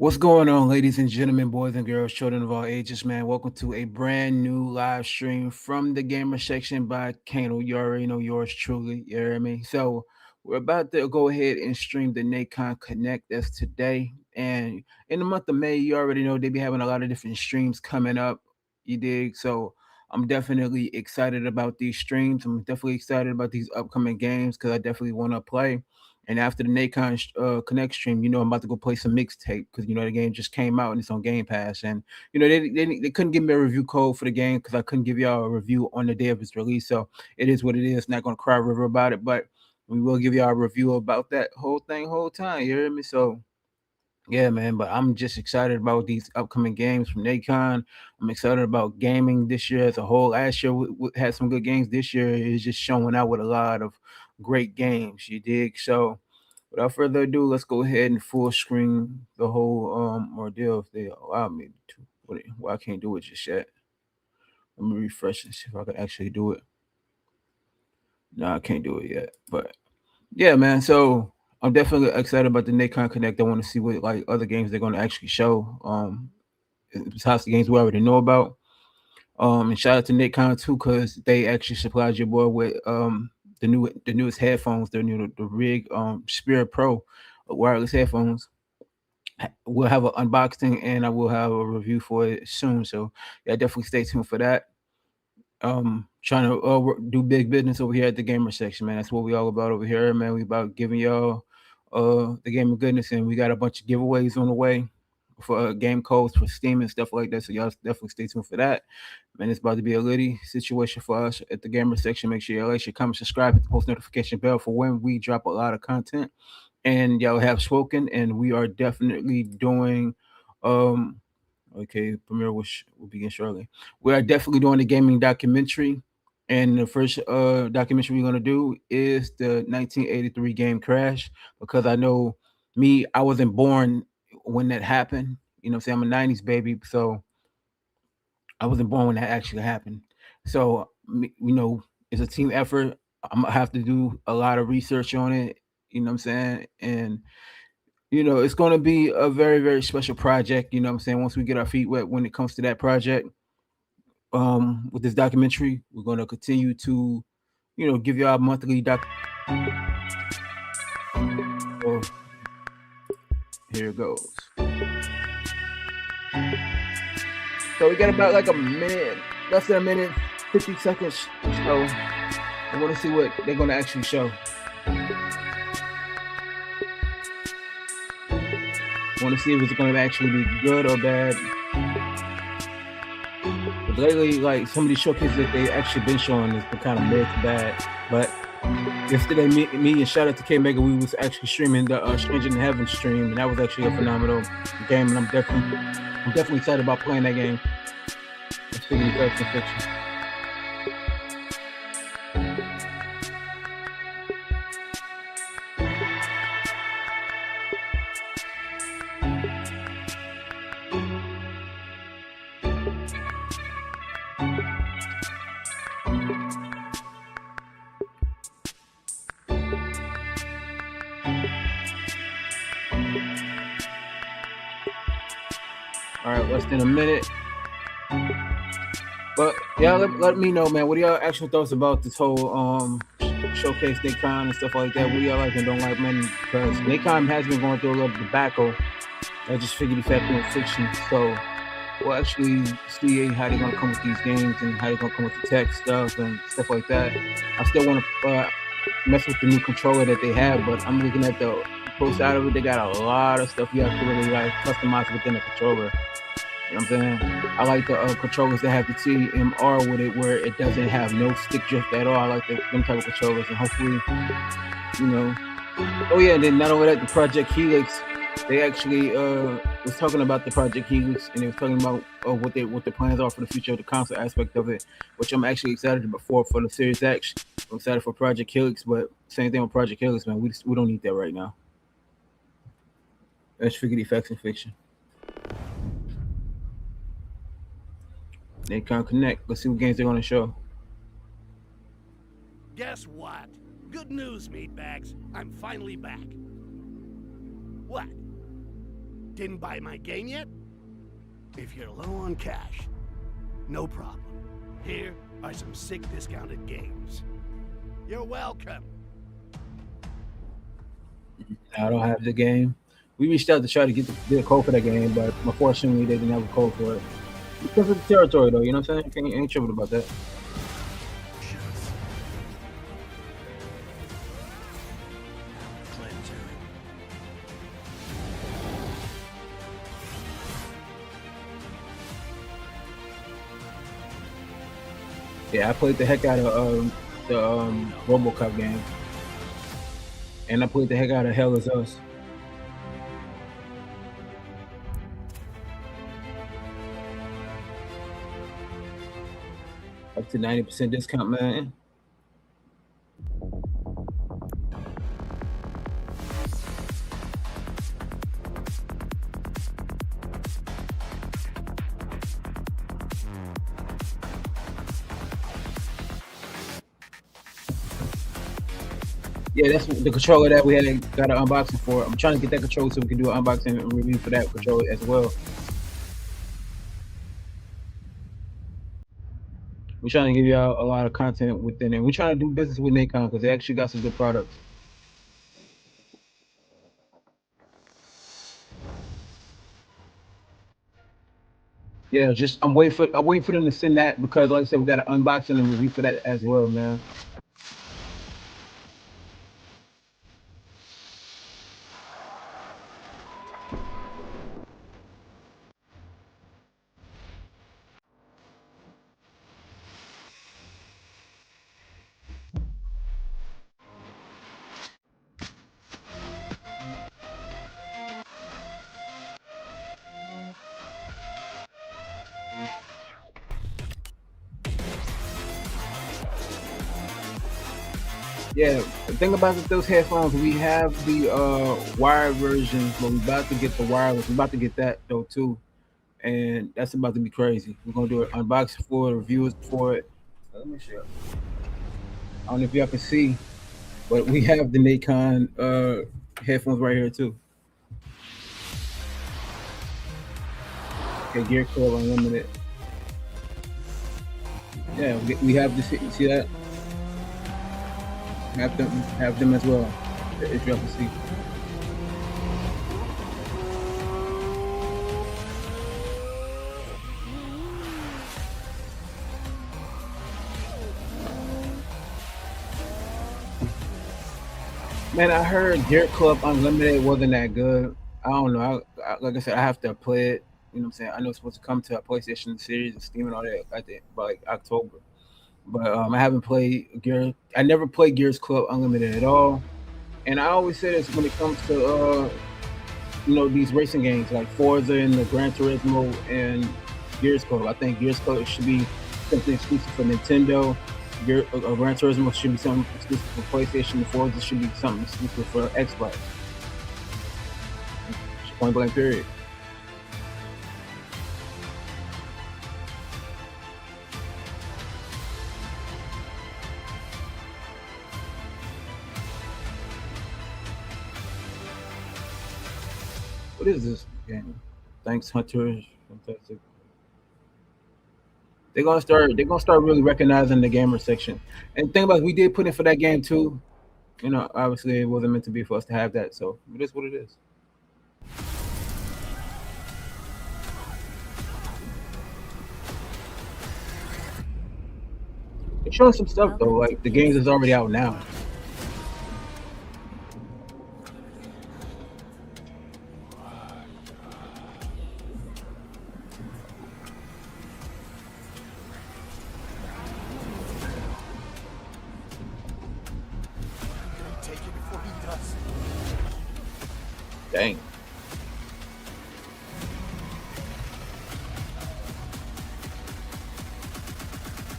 What's going on, ladies and gentlemen, boys and girls, children of all ages, man? Welcome to a brand new live stream from the gamer section by Kano. You already know yours truly, you hear me? So we're about to go ahead and stream the Nacon Connect that's today. And in the month of May, you already know they be having a lot of different streams coming up. You dig? So I'm definitely excited about these streams. I'm definitely excited about these upcoming games because I definitely want to play. And after the Nacon Connect stream, I'm about to go play some mixtape because the game just came out and it's on Game Pass. And they couldn't give me a review code for the game because I couldn't give y'all a review on the day of its release. So it is what it is. Not gonna cry river about it, but we will give y'all a review about that whole time. You hear me? So yeah, man, but I'm just excited about these upcoming games from Nacon. I'm excited about gaming this year as a whole. Last year we had some good games. This year is just showing out with a lot of great games. You dig? So without further ado, let's go ahead and full screen the whole ordeal if they allow me to. Well, I can't do it just yet. Let me refresh and see if I can actually do it. No, I can't do it yet. But yeah, man. So I'm definitely excited about the Nacon Connect. I want to see what like other games they're going to actually show. Besides the games we already know about. And shout out to Nacon too, because they actually supplied your boy with the newest headphones. The Rig Spirit Pro wireless headphones. We'll have an unboxing and I will have a review for it soon. So yeah, definitely stay tuned for that. Trying to do big business over here at the gamer section, man. That's what we all about over here, man. We about giving y'all the game of goodness, and we got a bunch of giveaways on the way for game codes for Steam and stuff like that. So y'all definitely stay tuned for that. Man, it's about to be a litty situation for us at the gamer section. Make sure y'all like, share, comment, subscribe, hit the post notification bell for when we drop a lot of content. And y'all have spoken, and we are definitely doing um okay, premiere will begin shortly. We are definitely doing a gaming documentary, and the first documentary we're gonna do is the 1983 game Crash because I know me, I wasn't born when that happened. What I'm saying? I'm a '90s baby, so I wasn't born when that actually happened. So it's a team effort. I'm gonna have to do a lot of research on it. You know what I'm saying? And it's going to be a very, very special project. You know what I'm saying? Once we get our feet wet when it comes to that project, with this documentary, we're going to continue to, give y'all monthly So here it goes. So we got about like a minute, less than a minute, 50 seconds. So I want to see what they're going to actually show. I want to see if it's going to actually be good or bad. But lately, like some of these showcases that they actually been showing has been kind of mid to bad. But yesterday, me and shout out to K Mega, we was actually streaming the Stranger in Heaven stream, and that was actually a phenomenal game. And I'm definitely excited about playing that game. Speaking of facts and fiction. All right, less than a minute. But yeah, let me know, man. What are y'all actual thoughts about this whole showcase Nacon and stuff like that? What do y'all like and don't like, man? Because Nacon has been going through a little tobacco. I just figured he fact and fiction. So we'll actually see how they're gonna come with these games and how they're gonna come with the tech stuff and stuff like that. I still want to mess with the new controller that they have, but I'm looking at the pro side of it. They got a lot of stuff you have to really like customize within the controller. You know what I'm saying? I like the controllers that have the TMR with it, where it doesn't have no stick drift at all. I like them type of controllers, and hopefully, you know. Oh yeah, and then not only that, the Project Helix. They actually was talking about the Project Helix, and they was talking about what the plans are for the future of the console aspect of it, which I'm actually excited about for the Series X. I'm excited for Project Helix, but same thing with Project Helix, man. We don't need that right now. Let's figure the facts and fiction. Nacon Connect. Let's see what games they're gonna show. Guess what? Good news, meatbags. I'm finally back. What? Didn't buy my game yet? If you're low on cash, no problem. Here are some sick discounted games. You're welcome. I don't have the game. We reached out to try to get a code for that game, but unfortunately they didn't have a code for it. Because of the territory, though, you know what I'm saying? Ain't tripping about that. Yeah, I played the heck out of the RoboCop game, and I played the heck out of Hell Is Us. Up to 90% discount, man. Yeah, that's the controller that we had got an unboxing for. I'm trying to get that controller so we can do an unboxing and review for that controller as well. We're trying to give y'all a lot of content within it. We're trying to do business with Nacon because they actually got some good products. Yeah, just I'm waiting for them to send that because like I said, we got an unboxing and review for that as well, man. Yeah, the thing about those headphones, we have the wired versions, but we're about to get the wireless. We're about to get that though too, and that's about to be crazy. We're gonna do an unboxing for it, reviews for it. Let me show. I don't know if y'all can see, but we have the Nacon headphones right here too. Okay, Gear Club Unlimited. Yeah, we have this. You see that? Have them as well. If y'all can see. Man, I heard Gear Club Unlimited wasn't that good. I don't know. Like I said, I have to play it. You know what I'm saying? I know it's supposed to come to a PlayStation series and Steam and all that I think by like October. But I haven't played Gear. I never played Gears Club Unlimited at all. And I always say this when it comes to these racing games like Forza and the Gran Turismo and Gears Club. I think Gears Club should be something exclusive for Nintendo. Gran Turismo should be something exclusive for PlayStation. And Forza should be something exclusive for Xbox. Point blank period. What is this game? Thanks, Hunter. Fantastic. They're gonna start really recognizing the gamer section. And the thing about it, we did put in for that game too. Obviously it wasn't meant to be for us to have that, so it is what it is. They're showing some stuff though, Welcome to like the games is already out now. Take it before he does. Dang.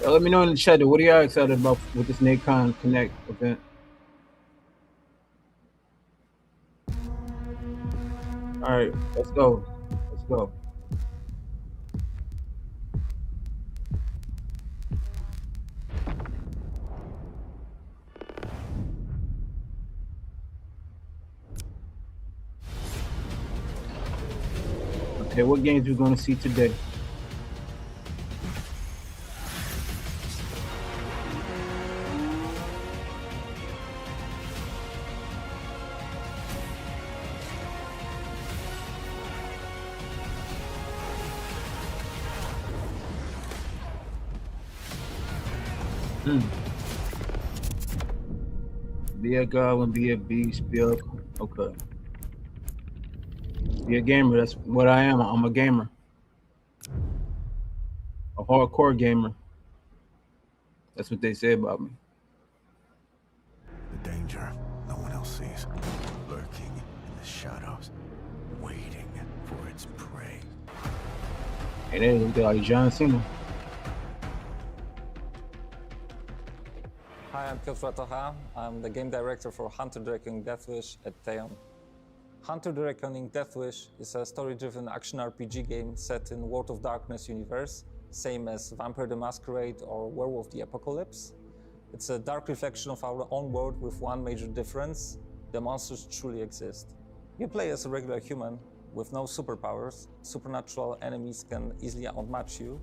Let me know in the chat. What are y'all excited about with this Nacon Connect event? All right, let's go. Let's go. Okay, what games we going to see today? Hmm. Be a goblin, be a beast, be a... Okay. Be a gamer. That's what I am. I'm a gamer. A hardcore gamer. That's what they say about me. The danger no one else sees, lurking in the shadows, waiting for its prey. Hey, there you go, like John Cena. Hi, I'm Piotr Ratocha. I'm the game director for Hunter the Reckoning Deathwish at Theon. Hunter the Reckoning Deathwish is a story-driven action RPG game set in World of Darkness universe, same as Vampire the Masquerade or Werewolf the Apocalypse. It's a dark reflection of our own world with one major difference: the monsters truly exist. You play as a regular human with no superpowers. Supernatural enemies can easily outmatch you.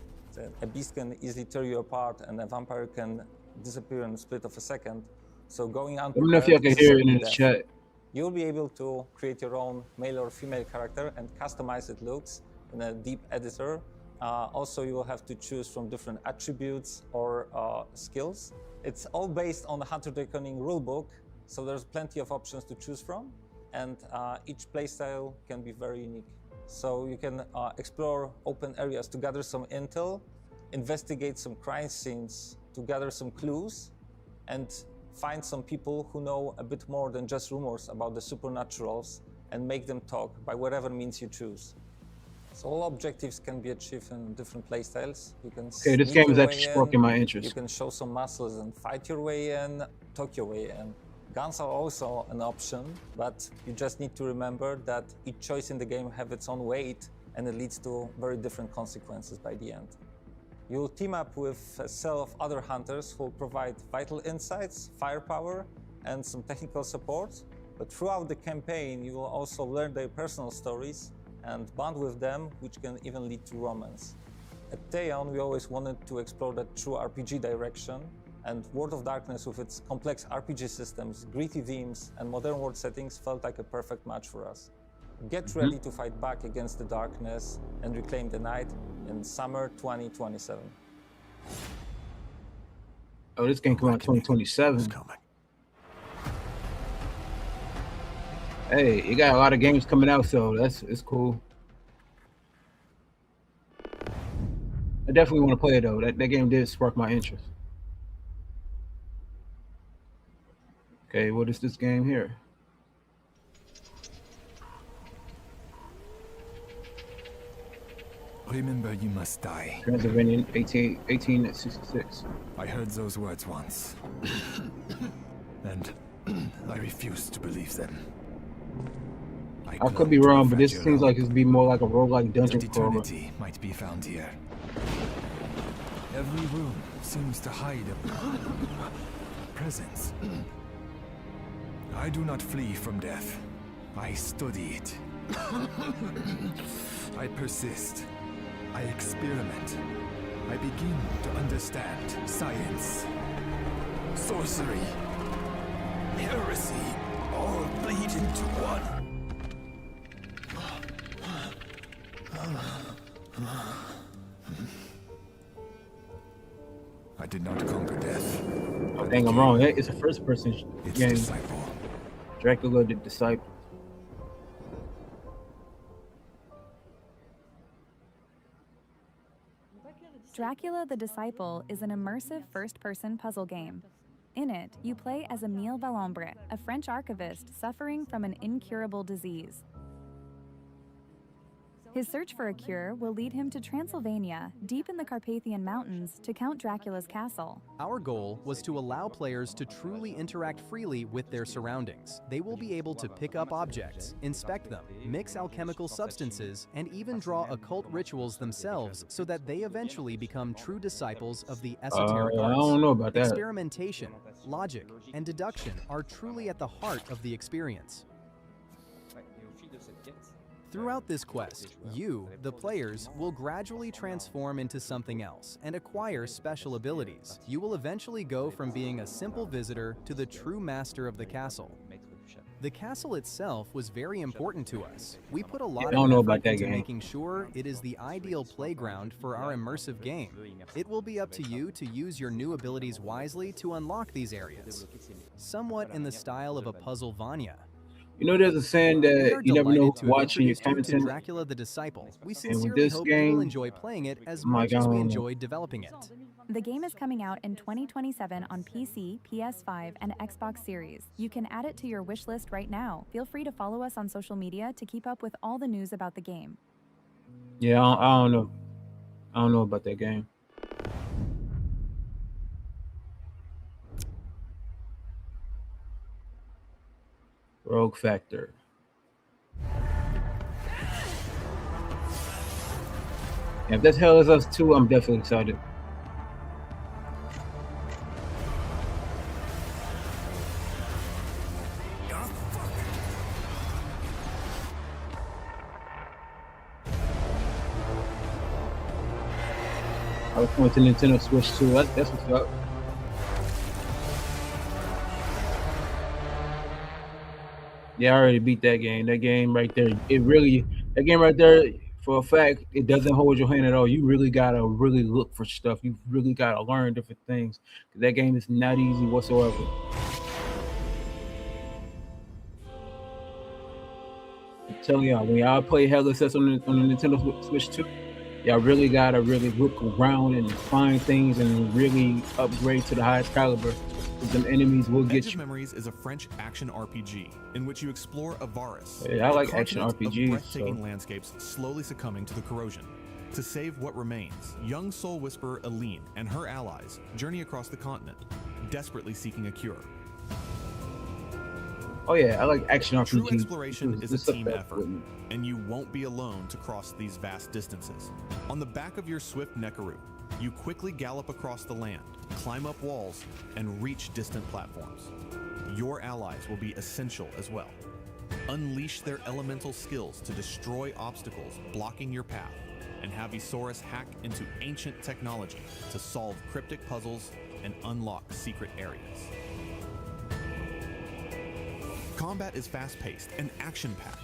A beast can easily tear you apart, and a vampire can disappear in a split of a second. So going Let me know if y'all unprepared can is hear it certain in the death. chat. You'll be able to create your own male or female character and customize its looks in a deep editor. Also, you will have to choose from different attributes or skills. It's all based on the Hunter the Reckoning rulebook, so there's plenty of options to choose from, and each playstyle can be very unique. So you can explore open areas to gather some intel, investigate some crime scenes to gather some clues, and find some people who know a bit more than just rumors about the supernaturals and make them talk by whatever means you choose. So all objectives can be achieved in different playstyles. You can Okay, this sneak game your is way actually sparking my in, interest. you can show some muscles and fight your way in, talk your way in. Guns are also an option, but you just need to remember that each choice in the game has its own weight, and it leads to very different consequences by the end. You'll team up with a cell of other hunters who will provide vital insights, firepower, and some technical support. But throughout the campaign, you will also learn their personal stories and bond with them, which can even lead to romance. At Theon, we always wanted to explore that true RPG direction, and World of Darkness with its complex RPG systems, gritty themes, and modern world settings felt like a perfect match for us. Get ready to fight back against the darkness and reclaim the night in summer 2027. Oh, this game come out in Reckoning is 2027. coming. Hey, you got a lot of games coming out, so it's cool. I definitely want to play it though. That game did spark my interest. Okay, what is this game here? Remember, you must die. Transylvanian 1866. I heard those words once. And I refused to believe them. I could be wrong, but this seems like it's be more like a roguelike dungeon that crawler. eternity might be found here. Every room seems to hide a presence. I do not flee from death. I study it. I persist. I experiment. I begin to understand science, sorcery, heresy, all bleed into one. I did not conquer death. I think I'm wrong. It's a first-person Its game. disciple. Dracula the Disciple. Dracula the Disciple is an immersive first-person puzzle game. In it, you play as Emile Valombre, a French archivist suffering from an incurable disease. His search for a cure will lead him to Transylvania, deep in the Carpathian Mountains, to Count Dracula's castle. Our goal was to allow players to truly interact freely with their surroundings. They will be able to pick up objects, inspect them, mix alchemical substances, and even draw occult rituals themselves so that they eventually become true disciples of the esoteric I arts. don't know about that. Experimentation, logic, and deduction are truly at the heart of the experience. Throughout this quest, you, the players, will gradually transform into something else and acquire special abilities. You will eventually go from being a simple visitor to the true master of the castle. The castle itself was very important to us. We put a I lot of don't know about effort that into game. making sure it is the ideal playground for our immersive game. It will be up to you to use your new abilities wisely to unlock these areas. Somewhat in the style of a Puzzlevania. You know, there's a saying We that are you never know delighted who's to have watching your introduced you to content. Dracula the Disciple. We And with sincerely this hope you will game, enjoy playing it as I'm like, much I as we don't know. enjoyed developing it. The game is coming out in 2027 on PC, PS5, and Xbox Series. You can add it to your wish list right now. Feel free to follow us on social media to keep up with all the news about the game. Yeah, I don't know. I don't know about that game. Rogue Factor. Yeah, if that's Hell is Us 2, I'm definitely excited. I was going to Nintendo Switch 2. That's what's up. Yeah, I already beat that game. That game right there, that game right there, for a fact, it doesn't hold your hand at all. You really gotta really look for stuff. You really gotta learn different things. That game is not easy whatsoever. I'm telling y'all, when y'all play Hell is Us on the Nintendo Switch 2, y'all really gotta really look around and find things and really upgrade to the highest caliber. Them enemies will Edge get of you. Memories is a French action RPG in which you explore Avaris, Yeah, I a like action continent RPGs, of breathtaking so. landscapes slowly succumbing to the corrosion. To save what remains, young soul whisperer Aline and her allies journey across the continent, desperately seeking a cure. Oh yeah, I like action RPGs. True exploration because is this a stuff team that's effort, with me. and you won't be alone to cross these vast distances. On the back of your swift Nekaru, you quickly gallop across the land, climb up walls, and reach distant platforms. Your allies will be essential as well. Unleash their elemental skills to destroy obstacles blocking your path, and have Isaurus hack into ancient technology to solve cryptic puzzles and unlock secret areas. Combat is fast-paced and action-packed.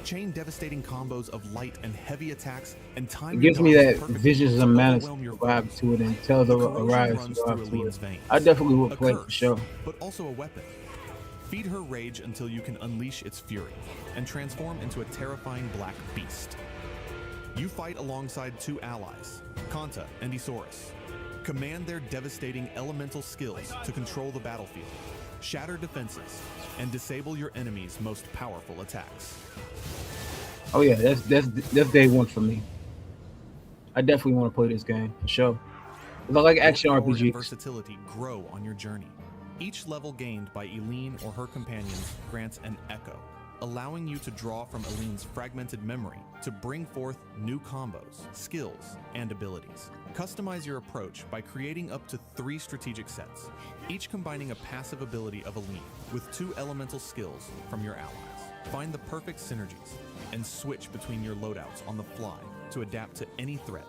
Chain devastating combos of light and heavy attacks and time It your gives me dodges that perfectly Visions to of Mana overwhelm your vibe foes. to it and Tales The of corrosion Arise runs through vibe to Aline's it. veins. I definitely would A play it curse, for sure. but also a weapon. Feed her rage until you can unleash its fury and transform into a terrifying black beast. You fight alongside two allies, Kanta and Isaurus. Command their devastating elemental skills to control the battlefield, shatter defenses, and disable your enemy's most powerful attacks. Oh yeah, that's day one for me. I definitely want to play this game for sure. 'Cause I like action Your power and RPGs. versatility grow on your journey. Each level gained by Eileen or her companions grants an echo, allowing you to draw from Eileen's fragmented memory to bring forth new combos, skills, and abilities. Customize your approach by creating up to 3 strategic sets, each combining a passive ability of Eileen with 2 elemental skills from your allies. Find the perfect synergies and switch between your loadouts on the fly to adapt to any threat.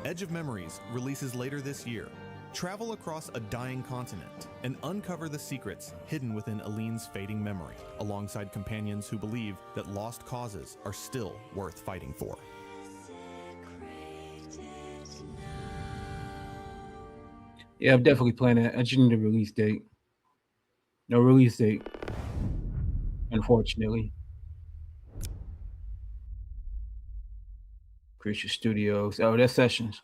Edge of Memories releases later this year. Travel across a dying continent and uncover the secrets hidden within Eileen's fading memory, alongside companions who believe that lost causes are still worth fighting for. Yeah, I'm definitely playing that. I just need a release date. No release date, unfortunately. Creature Studios. Oh, that's Sessions.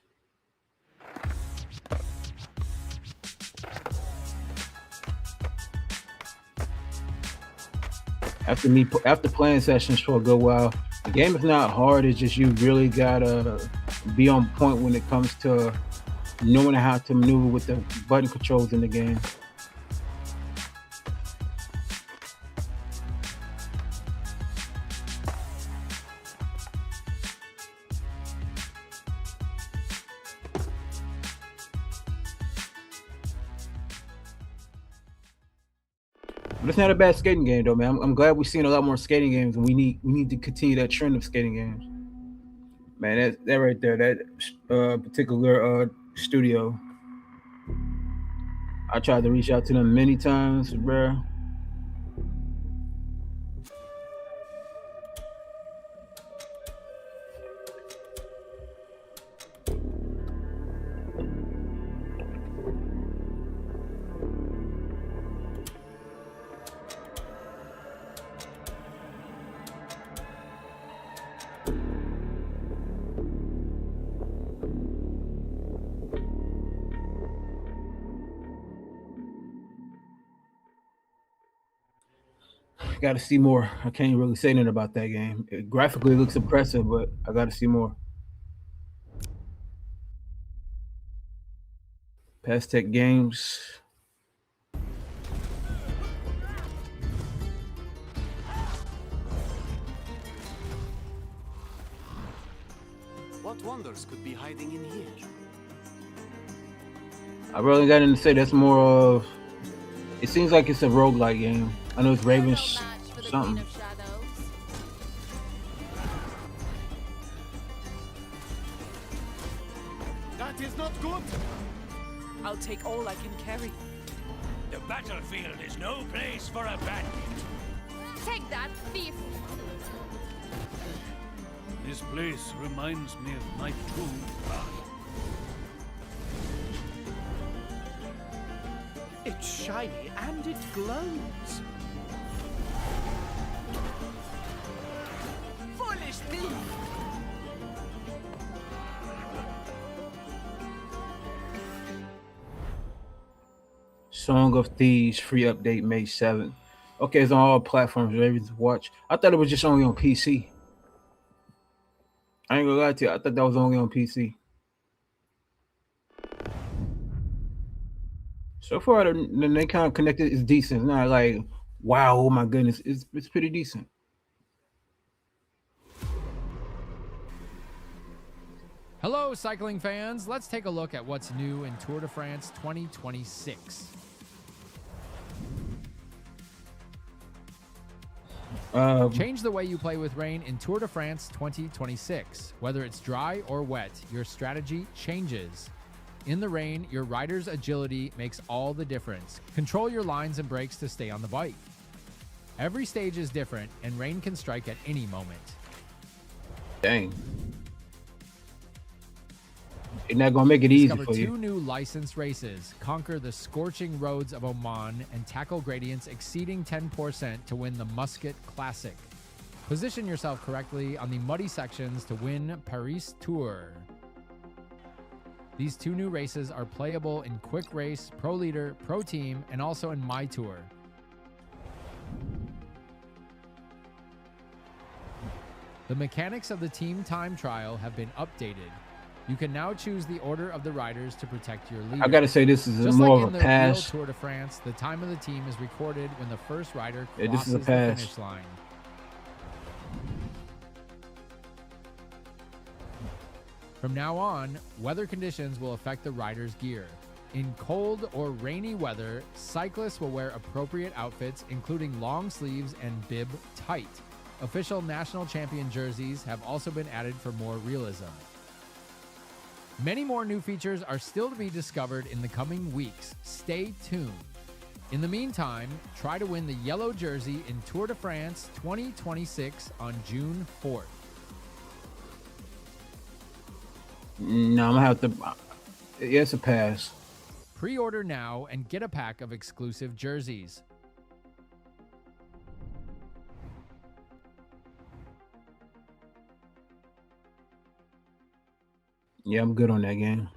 After playing Sessions for a good while, the game is not hard. It's just you really gotta be on point when it comes to knowing how to maneuver with the button controls in the game. But it's not a bad skating game though, man. I'm glad we're seeing a lot more skating games, and we need to continue that trend of skating games. Man, that right there, that particular studio, I tried to reach out to them many times, bro. Got to see more. I can't really say nothing about that game. It graphically looks impressive, but I got to see more. Tech Games. What wonders could be hiding in here? I really got nothing to say. That's more of. It seems like it's a roguelike game. I know it's Ravens something. That is not good! I'll take all I can carry. The battlefield is no place for a bandit. Take that, thief! This place reminds me of my tomb. It's shiny and it glows. Foolish thief! Song of Thieves free update May 7th. Okay, it's on all platforms. Ravens watch. I thought it was just only on PC. I ain't gonna lie to you. I thought that was only on PC. So far, the Nacon Connect is decent. It's not like, wow, oh my goodness. It's pretty decent. Hello, cycling fans. Let's take a look at what's new in Tour de France 2026. Change the way you play with rain in Tour de France 2026. Whether it's dry or wet, your strategy changes. In the rain, your rider's agility makes all the difference. Control your lines and brakes to stay on the bike. Every stage is different, and rain can strike at any moment. Dang. It's not gonna make it easy Discover for you. 2 new licensed races. Conquer the scorching roads of Oman and tackle gradients exceeding 10% to win the Muscat Classic. Position yourself correctly on the muddy sections to win Paris Tour. These 2 new races are playable in Quick Race, Pro Leader, Pro Team, and also in My Tour. The mechanics of the team time trial have been updated. You can now choose the order of the riders to protect your leader. I gotta say, this is Just more like of in a the real pass. Tour de France, the time of the team is recorded when the first rider Yeah, crosses this is a the pass. finish line. From now on, weather conditions will affect the rider's gear. In cold or rainy weather, cyclists will wear appropriate outfits, including long sleeves and bib tight. Official national champion jerseys have also been added for more realism. Many more new features are still to be discovered in the coming weeks. Stay tuned. In the meantime, try to win the yellow jersey in Tour de France 2026 on June 4th. No, I'm gonna have to. Yeah, it's a pass. Pre-order now and get a pack of exclusive jerseys. Yeah, I'm good on that game.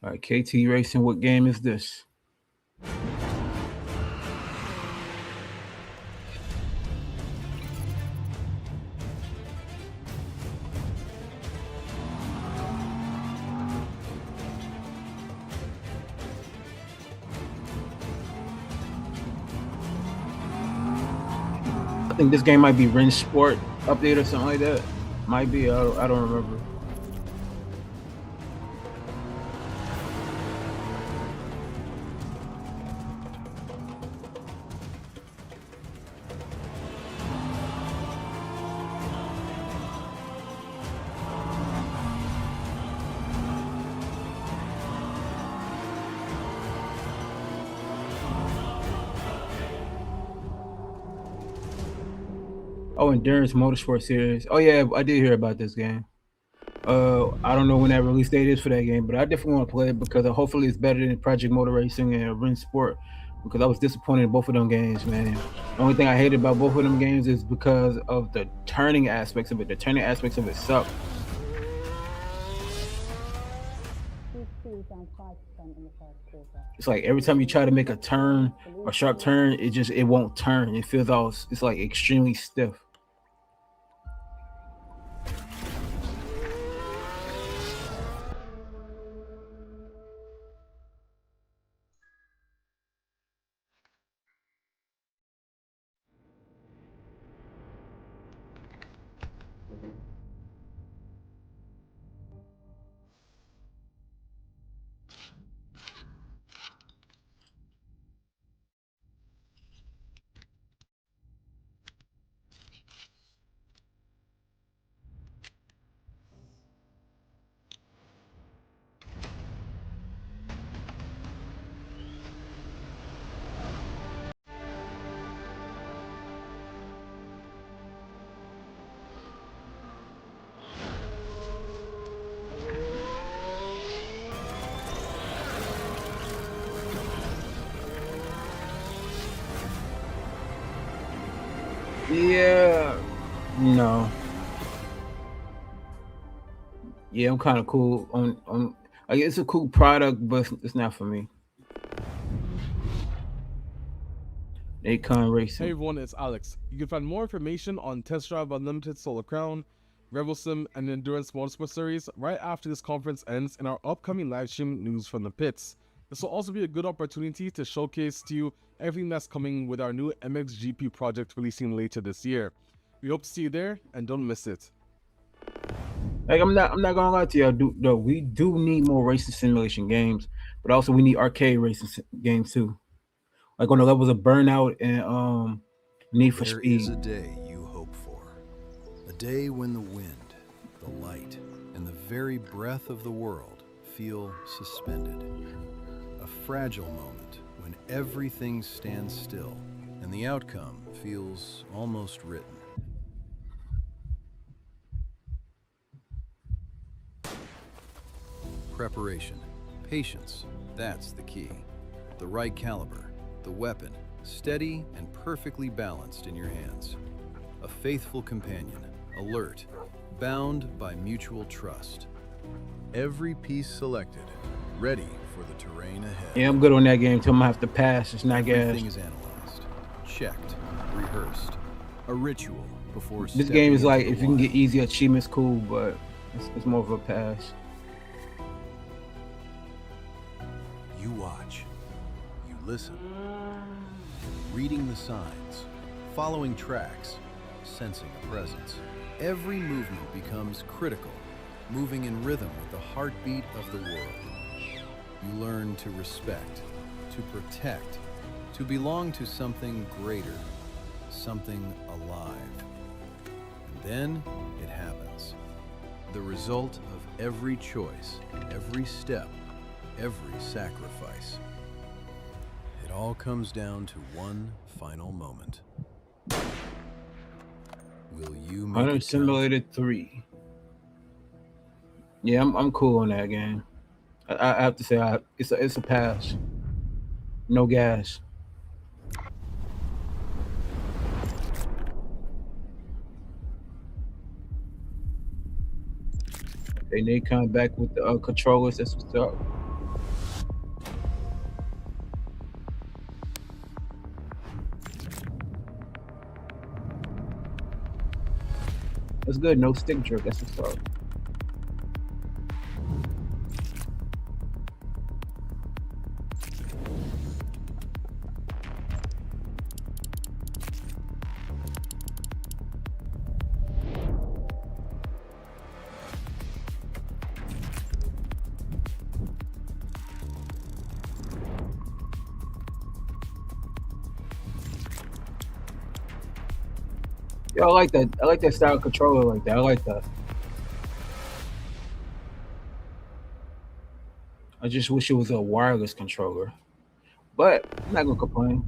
All right, KT Racing, what game is this? I think this game might be Ren Sport update or something like that. Might be. I don't remember. Oh, Endurance Motorsport Series. Oh yeah, I did hear about this game. I don't know when that release date is for that game, but I definitely want to play it because hopefully it's better than Project Motor Racing and Ren Sport. Because I was disappointed in both of them games, man. The only thing I hated about both of them games is because of the turning aspects of it. The turning aspects of it suck. It's like every time you try to make a turn, a sharp turn, it won't turn. It feels all it's like extremely stiff. Yeah, no. Yeah, I'm kind of cool on. Like it's a cool product, but it's not for me. Nacon Hey Racing. everyone, it's Alex. You can find more information on Test Drive Unlimited Solar Crown, Rebel Sim, and Endurance Motorsport Series right after this conference ends in our upcoming livestream News from the Pits. This will also be a good opportunity to showcase to you everything that's coming with our new MXGP project releasing later this year. We hope to see you there and don't miss it. Like I'm not gonna lie to you. We do need more racing simulation games, but also we need arcade racing games too. Like on the levels of Burnout and Need for There is Speed. a day you hope for. A day when the wind, the light, and the very breath of the world feel suspended. A fragile moment when everything stands still and the outcome feels almost written. Preparation, patience, that's the key. The right caliber, the weapon, steady and perfectly balanced in your hands. A faithful companion, alert, bound by mutual trust. Every piece selected, ready for the terrain ahead. Yeah, I'm good on that game too. I'm gonna have to pass. It's not gas. Everything is analyzed, checked, rehearsed. A ritual before This game is like into the if you can wild. get easy achievements, cool, but it's more of a pass. You watch, you listen, reading the signs, following tracks, sensing a presence. Every movement becomes critical, moving in rhythm with the heartbeat of the world. You learn to respect, to protect, to belong to something greater, something alive. And then it happens. The result of every choice, every step, every sacrifice. It all comes down to one final moment. Will you make Hunter it count? Simulator 3. Yeah, I'm cool on that game. I have to say it's a pass. No gas. They come back with the controllers. That's what's up. That's good. No stick jerk. That's what's up. Yeah, I like that. I like that style of controller like that. I like that. I just wish it was a wireless controller. But I'm not gonna complain.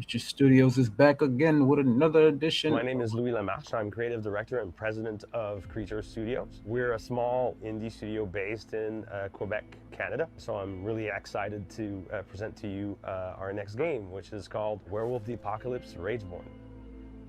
Mr. Studios is back again with another edition. My name is Louis Lamarche. I'm creative director and president of Creature Studios. We're a small indie studio based in Quebec, Canada. So I'm really excited to present to you our next game, which is called Werewolf the Apocalypse Rageborn.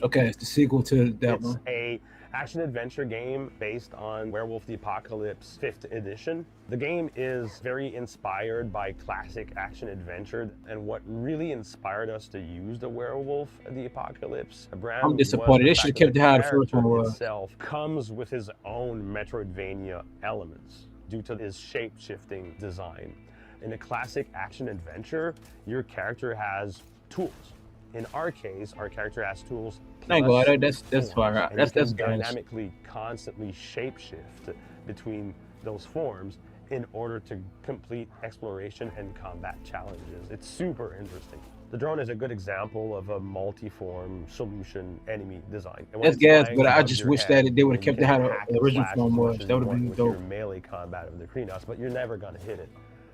Okay, it's the sequel to that It's one. a action-adventure game based on Werewolf the Apocalypse 5th edition. The game is very inspired by classic action-adventure, and what really inspired us to use the Werewolf the Apocalypse brand I'm disappointed. They should have kept it how the first one was. itself comes with his own Metroidvania elements due to his shape-shifting design. In a classic action-adventure, your character has tools. In our case, our character has tools. I ain't gonna lie, that's forms, far out. and That's you can gas. dynamically, constantly shapeshift between those forms in order to complete exploration and combat challenges. It's super interesting. The drone is a good example of a multi-form solution enemy design. And when That's it's gas, flying but I above just your wish head, that they would have you kept can it how hack the and original slash form as much was. as That you would have want been with dope. your melee combat of the Krynos, but you're never gonna hit it.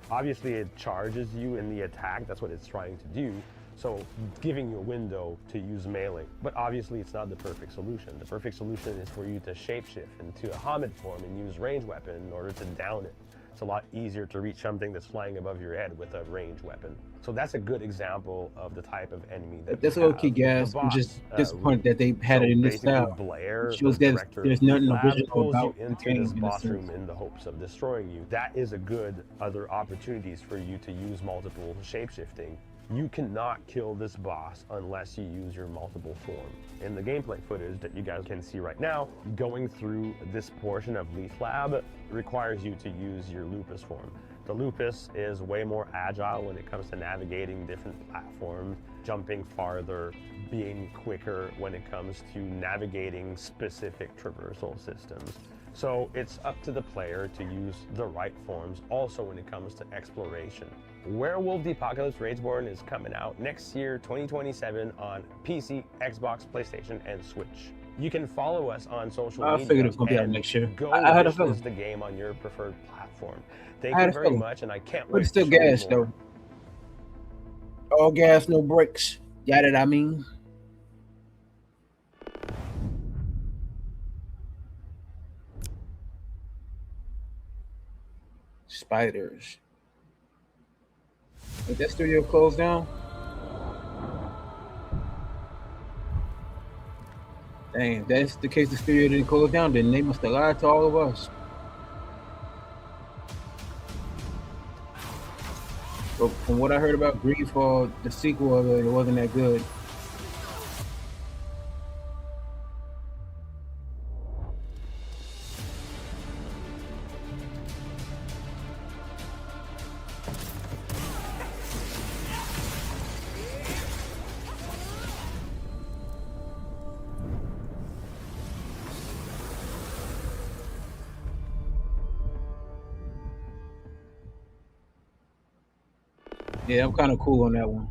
Obviously, it charges you in the attack. That's what it's trying to do. So giving you a window to use melee. But obviously it's not the perfect solution. The perfect solution is for you to shapeshift into a Hamid form and use ranged weapon in order to down it. It's a lot easier to reach something that's flying above your head with a ranged weapon. So that's a good example of the type of enemy that That's we a low key have. gas. The I'm just boss, disappointed that they had it in this basically style. Blair, It shows the that director there's of the nothing lab, original pulls you about the into game this in a boss sense. room in the hopes of destroying you. That is a good other opportunities for you to use multiple shapeshifting. You cannot kill this boss unless you use your multiple form. In the gameplay footage that you guys can see right now, going through this portion of Leaf Lab requires you to use your Lupus form. The Lupus is way more agile when it comes to navigating different platforms, jumping farther, being quicker when it comes to navigating specific traversal systems. So it's up to the player to use the right forms also when it comes to exploration. Werewolf the Apocalypse Rageborn is coming out next year, 2027, on PC, Xbox, PlayStation, and Switch. You can follow us on social I media. figured it was gonna be out and next year. Go I had a wishlist feeling. the game on your preferred platform. Thank I had you a very feeling. much, and I can't But wait it's still to show you gas more. though. All gas, no brakes. Got it, I mean. Spiders. Did that studio closed down? Dang, if that's the case, the studio didn't close down, then they must have lied to all of us. But from what I heard about Greedfall, the sequel of it wasn't that good. Yeah, I'm kind of cool on that one.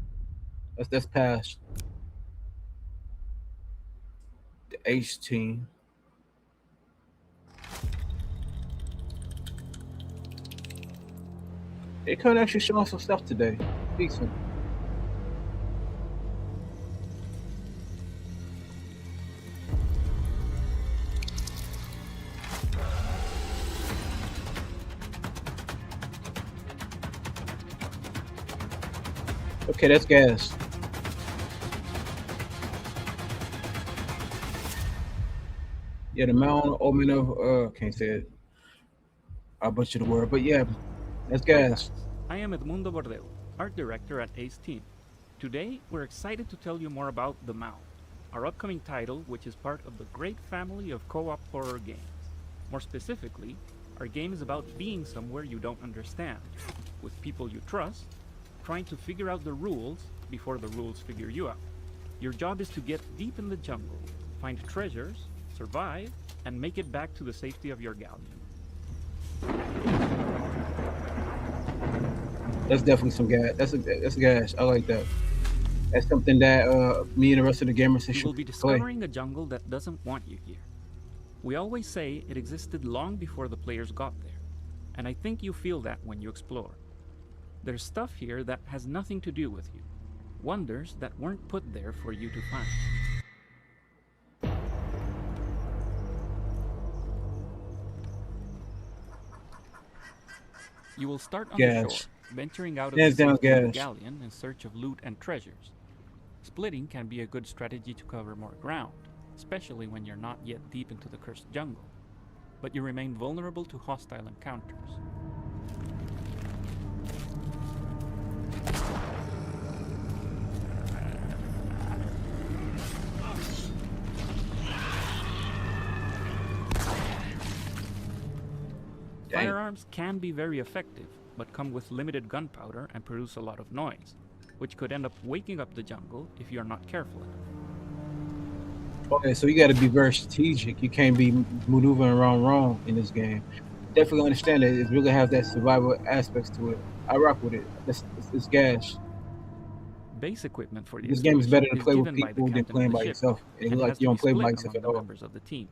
That's past the Ace team. They kind of actually showing some stuff today. Decent. Okay, that's gas. Yeah, the Mount Omen of can't say it. I'll butcher the word, but yeah, that's gas. I am Edmundo Bordeu, art director at Ace Team. Today, we're excited to tell you more about The Mount, our upcoming title, which is part of the great family of co-op horror games. More specifically, our game is about being somewhere you don't understand, with people you trust, trying to figure out the rules before the rules figure you out. Your job is to get deep in the jungle, find treasures, survive, and make it back to the safety of your galleon. That's definitely some gas. That's gas. I like that. That's something that me and the rest of the gamer You section will be play. discovering a jungle that doesn't want you here. We always say it existed long before the players got there, and I think you feel that when you explore. There's stuff here that has nothing to do with you. wonders that weren't put there for you to find. You will start on the shore, Gas. venturing out of Hands the down safety of the gas. galleon in search of loot and treasures. Splitting can be a good strategy to cover more ground, especially when you're not yet deep into the cursed jungle, but you remain vulnerable to hostile encounters. Dang. Firearms can be very effective, but come with limited gunpowder and produce a lot of noise, which could end up waking up the jungle if you're not careful enough. Okay, so you got to be very strategic. You can't be maneuvering around wrong in this game. Definitely understand that it really has that survival aspects to it. I rock with it. It's gas. Base equipment for the This game is better expedition to play with given by the people than captain playing of the by ship, yourself. It and look like has you to don't be play by split yourself among at the all. members of the team.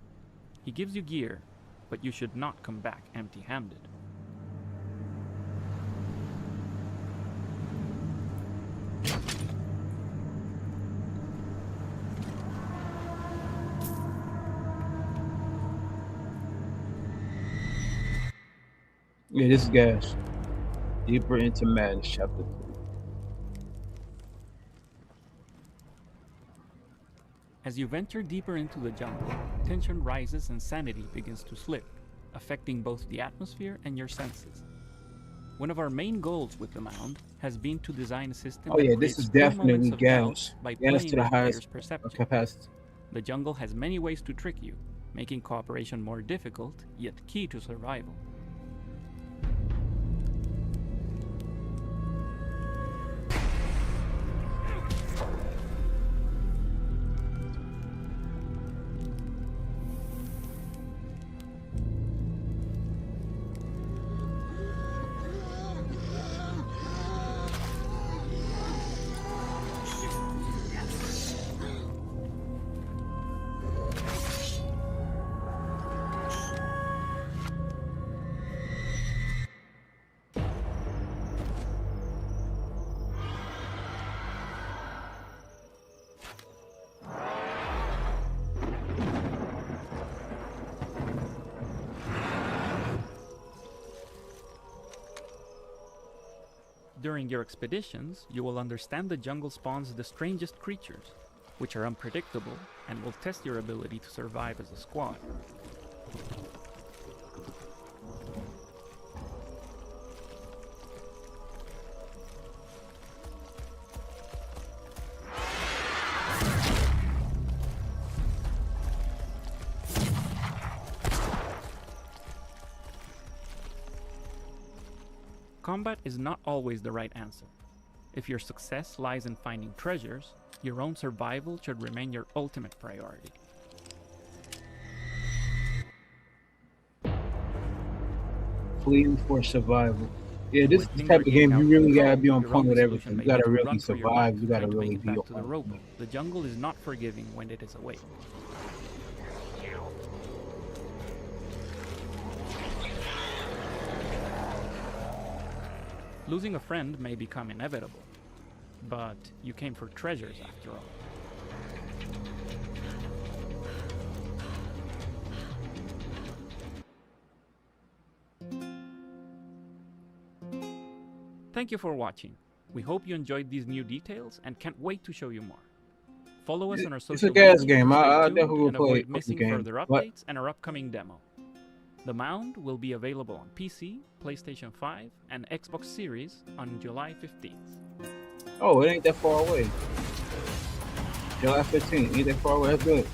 He gives you gear, but you should not come back empty-handed. Yeah, this is gas. Deeper into Madness, Chapter 3. As you venture deeper into the jungle, tension rises and sanity begins to slip, affecting both the atmosphere and your senses. One of our main goals with the Mound has been to design a system Oh that yeah, this creates is true moments definitely of doubt gas. by Gas playing to the with highest players' perception. capacity. The jungle has many ways to trick you, making cooperation more difficult, yet key to survival. During your expeditions, you will understand the jungle spawns the strangest creatures, which are unpredictable and will test your ability to survive as a squad. Combat is not always the right answer. If your success lies in finding treasures, your own survival should remain your ultimate priority. Fleeing for survival. Yeah, this When is the things type are of getting game out you of really control, gotta be on your point only with solution everything. may You gotta be to really run for your life, survive. You gotta trying to make really it be back on to the point. rowboat. The jungle is not forgiving when it is awake. Losing a friend may become inevitable, but you came for treasures after all. Thank you for watching. We hope you enjoyed these new details and can't wait to show you more. Follow us on our It's social a gas media game. to stay I tuned definitely will and play avoid the missing game. further But updates and our upcoming demo. The Mound will be available on PC, PlayStation 5, and Xbox Series on July 15th. oh, it ain't that far away. July 15th, ain't that far away. That's good.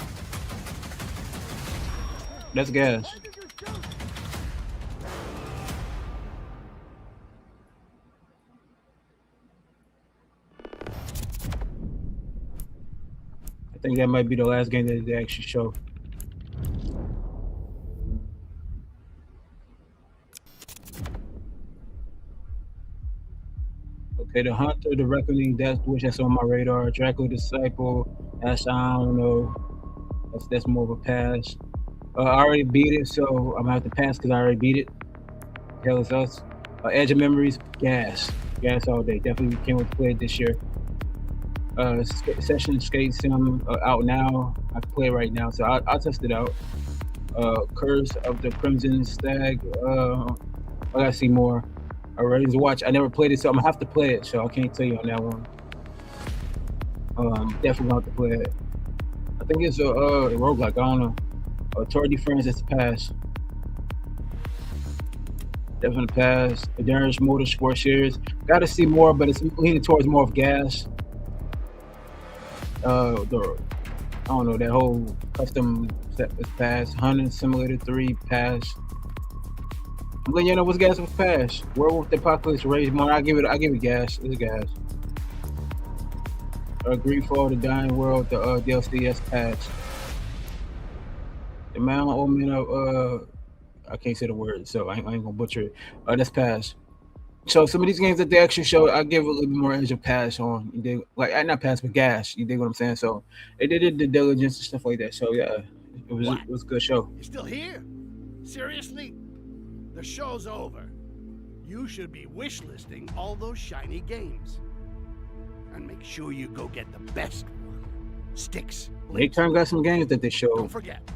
That's gas. I think that might be the last game that they actually show. Okay, the Hunter, the Reckoning, that's on my radar. Dracula Disciple, that's I don't know. That's more of a pass. I already beat it, so I'm gonna have to pass because I already beat it. Hell is us. Edge of Memories, gas all day. Definitely can't wait to play it this year. Session Skate Sim out now. I can play it right now, so I'll test it out. Curse of the Crimson Stag. I gotta see more. Raven's Watch. I never played it, so I'm gonna have to play it. So I can't tell you on that one. Definitely gonna have to play it. I think it's a roguelike. I don't know. Tour de France. That's pass. Definitely pass. The Darren's Motorsport Series. Gotta see more, but it's leaning towards more of gas. I don't know, that whole custom set was pass. Hunting Simulator 3 pass. I'm letting you know what's gas was pass. Werewolf the Apocalypse Rage more. I give it gas. It's gas. Grief for the Dying World, the DLCS patch. The Mount Omen of I can't say the word, so I ain't gonna butcher it. That's pass. So some of these games that they actually show, I give a little bit more edge of pass on. You dig, like not pass, but gas. You dig what I'm saying? So they did the diligence and stuff like that. So yeah, it was a good show. You're still here? Seriously? The show's over. You should be wish listing all those shiny games. And make sure you go get the best one. Sticks. They kind of got some games that they showed. Don't forget,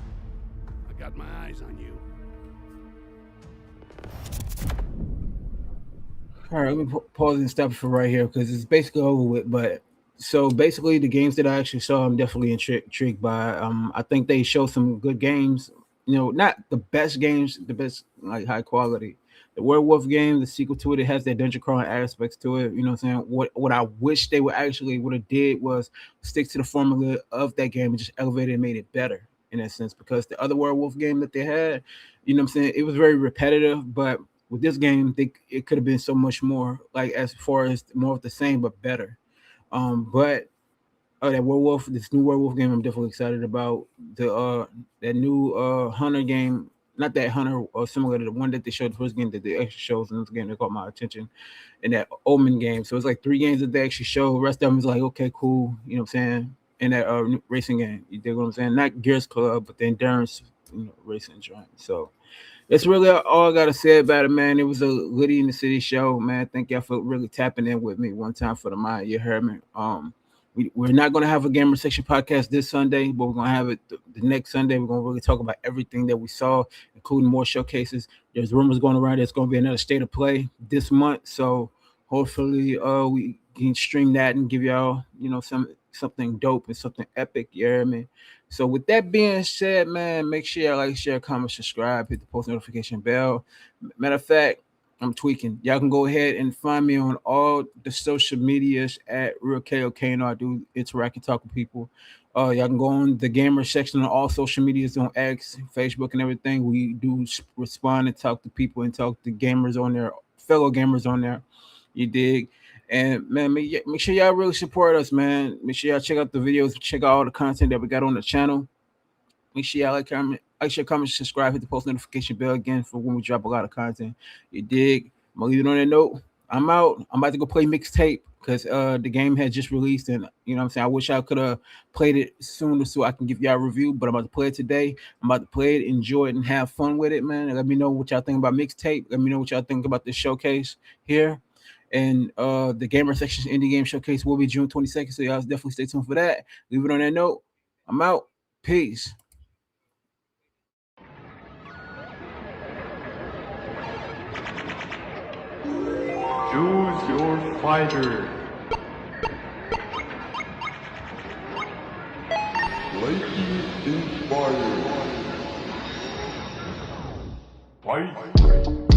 I got my eyes on you. All right, let me pause and stop it for right here because it's basically over with. But so basically, the games that I actually saw, I'm definitely intrigued by. I think they show some good games. You know, not the best games, the best like high quality. The Werewolf game, the sequel to it, it has that dungeon crawling aspects to it. You know what I'm saying? What I wish they would have did was stick to the formula of that game and just elevate it and made it better in that sense. Because the other Werewolf game that they had, you know what I'm saying, it was very repetitive, but with this game, it could have been so much more, like as far as more of the same but better. But that Werewolf, this new Werewolf game, I'm definitely excited about. The that new Hunter game, not that Hunter or similar to the one that they showed the first game that they actually shows in this game that caught my attention, and that Omen game. So it's like 3 games that they actually show. The rest of them is like, okay, cool, you know what I'm saying? And that racing game, you dig what I'm saying? Not Gears Club, but the endurance, racing joint. So that's really all I gotta say about it, man. It was a Liddy in the City show, man. Thank y'all for really tapping in with me one time for the mind. You heard me. We're not gonna have a gamer section podcast this Sunday, but we're gonna have it the next Sunday. We're gonna really talk about everything that we saw, including more showcases. There's rumors going around there's gonna be another state of play this month, so hopefully we can stream that and give y'all, something dope and something epic. You hear me? So with that being said, man, make sure y'all like, share, comment, subscribe, hit the post notification bell. Matter of fact, I'm tweaking. Y'all can go ahead and find me on all the social medias at Real KOK. I do interact and talk with people. Y'all can go on the gamer section on all social medias on X, Facebook, and everything. We do respond and talk to people and talk to gamers on there, fellow gamers on there. You dig? And man, make sure y'all really support us, man. Make sure y'all check out the videos, check out all the content that we got on the channel. Make sure y'all like, share, comment, subscribe, hit the post notification bell again for when we drop a lot of content. You dig? I'm gonna leave it on that note. I'm out. I'm about to go play mixtape because the game had just released, and you know what I'm saying. I wish I could have played it sooner so I can give y'all a review, but I'm about to play it today. I'm about to play it, enjoy it, and have fun with it, man. And let me know what y'all think about mixtape. Let me know what y'all think about this showcase here. And the gamer section indie game showcase will be June 22nd, so y'all definitely stay tuned for that. Leave it on that note. I'm out. Peace. Choose your fighter. Lightning inspired. Fight.